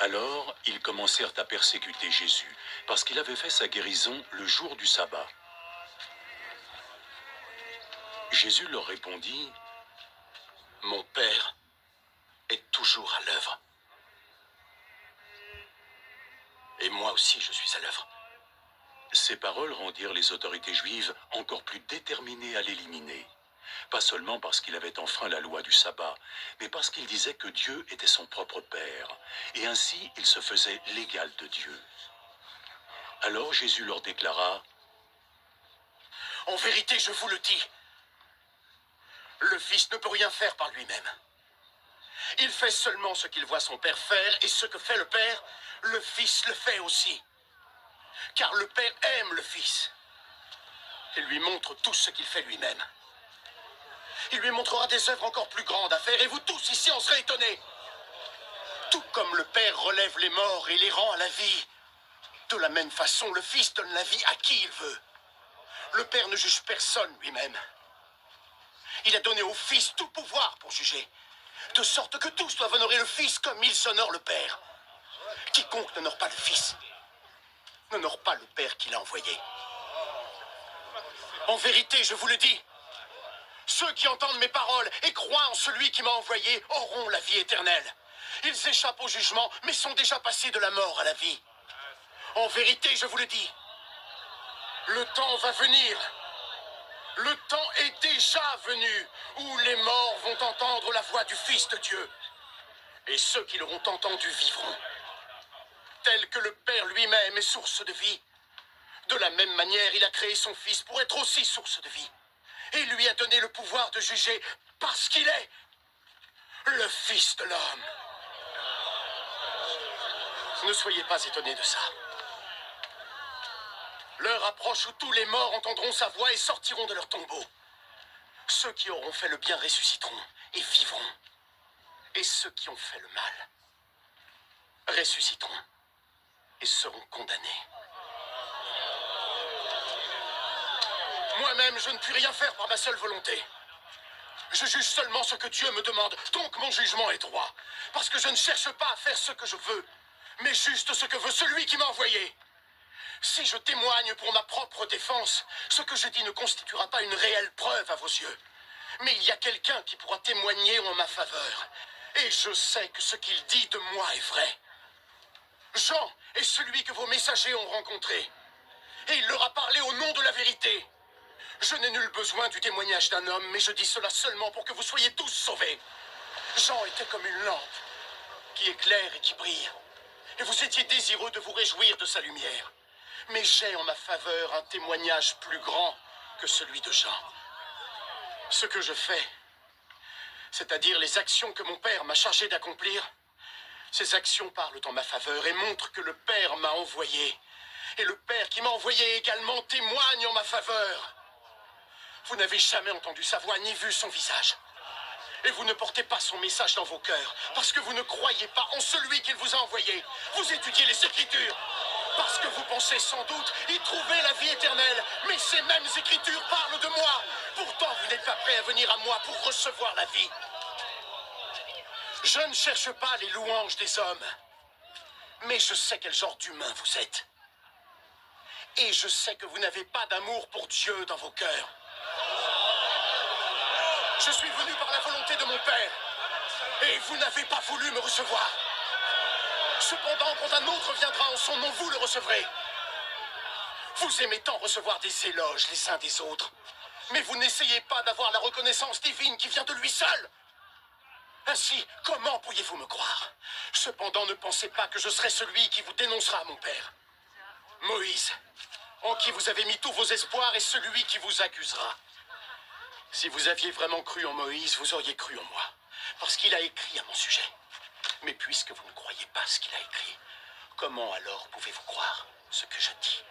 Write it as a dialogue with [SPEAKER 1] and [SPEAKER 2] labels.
[SPEAKER 1] Alors, ils commencèrent à persécuter Jésus, parce qu'il avait fait sa guérison le jour du sabbat. Jésus leur répondit, « Mon Père est toujours à l'œuvre. Et moi aussi je suis à l'œuvre. » Ces paroles rendirent les autorités juives encore plus déterminées à l'éliminer. Pas seulement parce qu'il avait enfreint la loi du sabbat, mais parce qu'il disait que Dieu était son propre Père, et ainsi il se faisait l'égal de Dieu. Alors Jésus leur déclara, « En vérité, je vous le dis, le Fils ne peut rien faire par lui-même. Il fait seulement ce qu'il voit son Père faire, et ce que fait le Père, le Fils le fait aussi. Car le Père aime le Fils, et lui montre tout ce qu'il fait lui-même. Il lui montrera des œuvres encore plus grandes à faire, et vous tous ici en serez étonnés. Tout comme le Père relève les morts et les rend à la vie, de la même façon, le Fils donne la vie à qui il veut. Le Père ne juge personne lui-même. Il a donné au Fils tout pouvoir pour juger, de sorte que tous doivent honorer le Fils comme ils honorent le Père. Quiconque n'honore pas le Fils n'honore pas le Père qui l'a envoyé. En vérité, je vous le dis, ceux qui entendent mes paroles et croient en celui qui m'a envoyé auront la vie éternelle. Ils échappent au jugement, mais sont déjà passés de la mort à la vie. En vérité, je vous le dis, le temps va venir. Le temps est déjà venu où les morts vont entendre la voix du Fils de Dieu. Et ceux qui l'auront entendu vivront. Tel que le Père lui-même est source de vie, de la même manière, il a créé son Fils pour être aussi source de vie. Et lui a donné le pouvoir de juger parce qu'il est le Fils de l'homme. Ne soyez pas étonnés de ça. L'heure approche où tous les morts entendront sa voix et sortiront de leur tombeau. Ceux qui auront fait le bien ressusciteront et vivront. Et ceux qui ont fait le mal ressusciteront et seront condamnés. Moi-même, je ne puis rien faire par ma seule volonté. Je juge seulement ce que Dieu me demande, donc mon jugement est droit. Parce que je ne cherche pas à faire ce que je veux, mais juste ce que veut celui qui m'a envoyé. Si je témoigne pour ma propre défense, ce que je dis ne constituera pas une réelle preuve à vos yeux. Mais il y a quelqu'un qui pourra témoigner en ma faveur. Et je sais que ce qu'il dit de moi est vrai. Jean est celui que vos messagers ont rencontré. Et il leur a parlé au nom de la vérité. Je n'ai nul besoin du témoignage d'un homme, mais je dis cela seulement pour que vous soyez tous sauvés. Jean était comme une lampe qui éclaire et qui brille. Et vous étiez désireux de vous réjouir de sa lumière. Mais j'ai en ma faveur un témoignage plus grand que celui de Jean. Ce que je fais, c'est-à-dire les actions que mon Père m'a chargé d'accomplir, ces actions parlent en ma faveur et montrent que le Père m'a envoyé. Et le Père qui m'a envoyé également témoigne en ma faveur. Vous n'avez jamais entendu sa voix ni vu son visage. Et vous ne portez pas son message dans vos cœurs, parce que vous ne croyez pas en celui qu'il vous a envoyé. Vous étudiez les Écritures, parce que vous pensez sans doute y trouver la vie éternelle. Mais ces mêmes Écritures parlent de moi. Pourtant, vous n'êtes pas prêts à venir à moi pour recevoir la vie. Je ne cherche pas les louanges des hommes, mais je sais quel genre d'humain vous êtes. Et je sais que vous n'avez pas d'amour pour Dieu dans vos cœurs. Je suis venu par la volonté de mon Père, et vous n'avez pas voulu me recevoir. Cependant, quand un autre viendra en son nom, vous le recevrez. Vous aimez tant recevoir des éloges les uns des autres, mais vous n'essayez pas d'avoir la reconnaissance divine qui vient de lui seul. Ainsi, comment pourriez-vous me croire? Cependant, ne pensez pas que je serai celui qui vous dénoncera à mon Père. Moïse, en qui vous avez mis tous vos espoirs, est celui qui vous accusera. Si vous aviez vraiment cru en Moïse, vous auriez cru en moi, parce qu'il a écrit à mon sujet. Mais puisque vous ne croyez pas ce qu'il a écrit, comment alors pouvez-vous croire ce que je dis?